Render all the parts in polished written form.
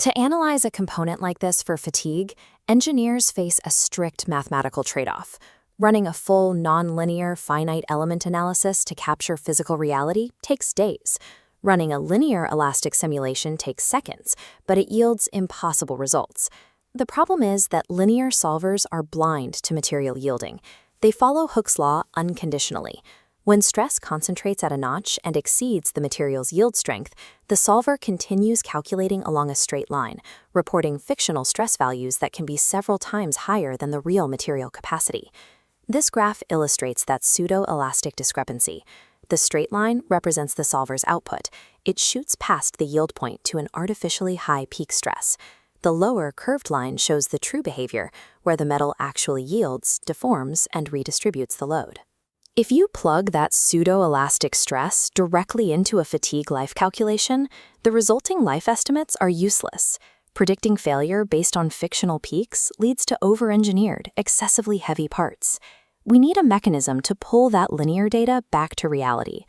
To analyze a component like this for fatigue, engineers face a strict mathematical trade-off. Running a full nonlinear finite element analysis to capture physical reality takes days. Running a linear elastic simulation takes seconds, but it yields impossible results. The problem is that linear solvers are blind to material yielding. They follow Hooke's law unconditionally. When stress concentrates at a notch and exceeds the material's yield strength, the solver continues calculating along a straight line, reporting fictional stress values that can be several times higher than the real material capacity. This graph illustrates that pseudo-elastic discrepancy. The straight line represents the solver's output. It shoots past the yield point to an artificially high peak stress. The lower curved line shows the true behavior, where the metal actually yields, deforms, and redistributes the load. If you plug that pseudo-elastic stress directly into a fatigue life calculation, the resulting life estimates are useless. Predicting failure based on fictional peaks leads to over-engineered, excessively heavy parts. We need a mechanism to pull that linear data back to reality.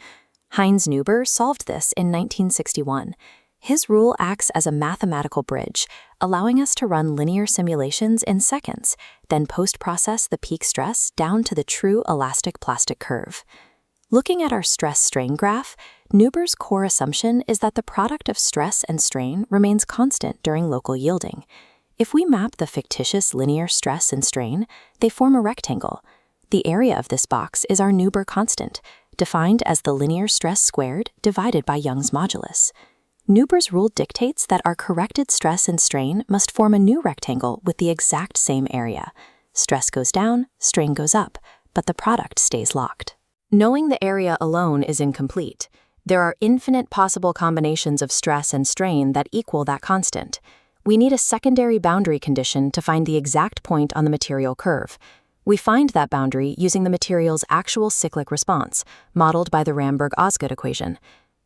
Heinz Neuber solved this in 1961. His rule acts as a mathematical bridge, allowing us to run linear simulations in seconds, then post-process the peak stress down to the true elastic plastic curve. Looking at our stress-strain graph, Neuber's core assumption is that the product of stress and strain remains constant during local yielding. If we map the fictitious linear stress and strain, they form a rectangle. The area of this box is our Neuber constant, defined as the linear stress squared divided by Young's modulus. Neuber's rule dictates that our corrected stress and strain must form a new rectangle with the exact same area. Stress goes down, strain goes up, but the product stays locked. Knowing the area alone is incomplete. There are infinite possible combinations of stress and strain that equal that constant. We need a secondary boundary condition to find the exact point on the material curve. We find that boundary using the material's actual cyclic response, modeled by the Ramberg-Osgood equation.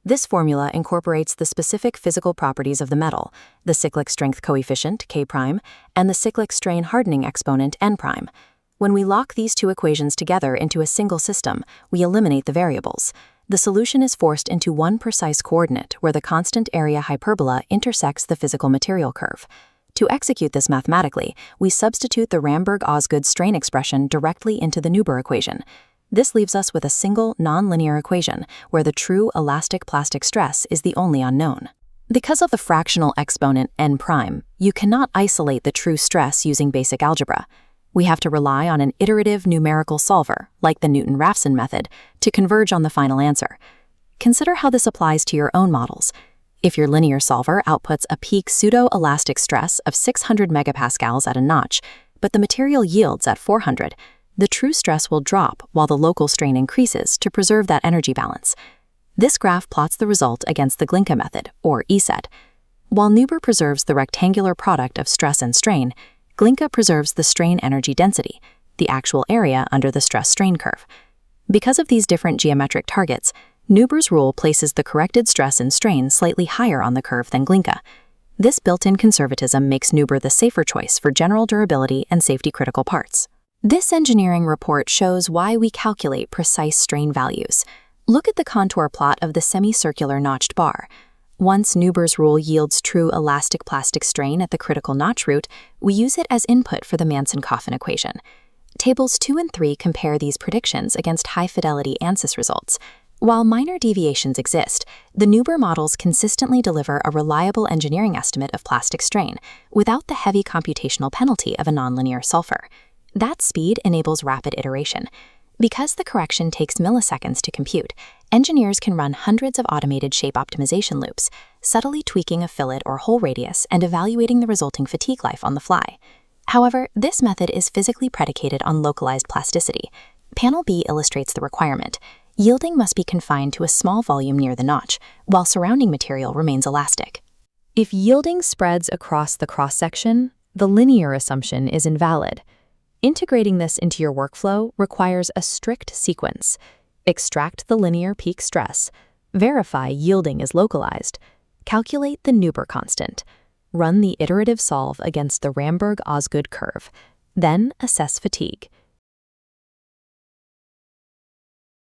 This formula incorporates the specific physical properties of the metal, the cyclic strength coefficient, K', and the cyclic strain hardening exponent, N'. When we lock these two equations together into a single system, we eliminate the variables. The solution is forced into one precise coordinate where the constant area hyperbola intersects the physical material curve. To execute this mathematically, we substitute the Ramberg-Osgood strain expression directly into the Neuber equation. This leaves us with a single nonlinear equation where the true elastic plastic stress is the only unknown. Because of the fractional exponent N', you cannot isolate the true stress using basic algebra. We have to rely on an iterative numerical solver, like the Newton-Raphson method, to converge on the final answer. Consider how this applies to your own models. If your linear solver outputs a peak pseudo-elastic stress of 600 megapascals at a notch, but the material yields at 400, the true stress will drop while the local strain increases to preserve that energy balance. This graph plots the result against the Glinka method, or ESET. While Neuber preserves the rectangular product of stress and strain, Glinka preserves the strain energy density, the actual area under the stress-strain curve. Because of these different geometric targets, Neuber's rule places the corrected stress and strain slightly higher on the curve than Glinka. This built-in conservatism makes Neuber the safer choice for general durability and safety-critical parts. This engineering report shows why we calculate precise strain values. Look at the contour plot of the semicircular notched bar. Once Neuber's rule yields true elastic plastic strain at the critical notch root, we use it as input for the Manson-Coffin equation. Tables 2 and 3 compare these predictions against high-fidelity ANSYS results. While minor deviations exist, the Neuber models consistently deliver a reliable engineering estimate of plastic strain without the heavy computational penalty of a nonlinear solver. That speed enables rapid iteration. Because the correction takes milliseconds to compute, engineers can run hundreds of automated shape optimization loops, subtly tweaking a fillet or hole radius and evaluating the resulting fatigue life on the fly. However, this method is physically predicated on localized plasticity. Panel B illustrates the requirement. Yielding must be confined to a small volume near the notch, while surrounding material remains elastic. If yielding spreads across the cross-section, the linear assumption is invalid. Integrating this into your workflow requires a strict sequence. Extract the linear peak stress, verify yielding is localized, calculate the Neuber constant, run the iterative solve against the Ramberg-Osgood curve, then assess fatigue.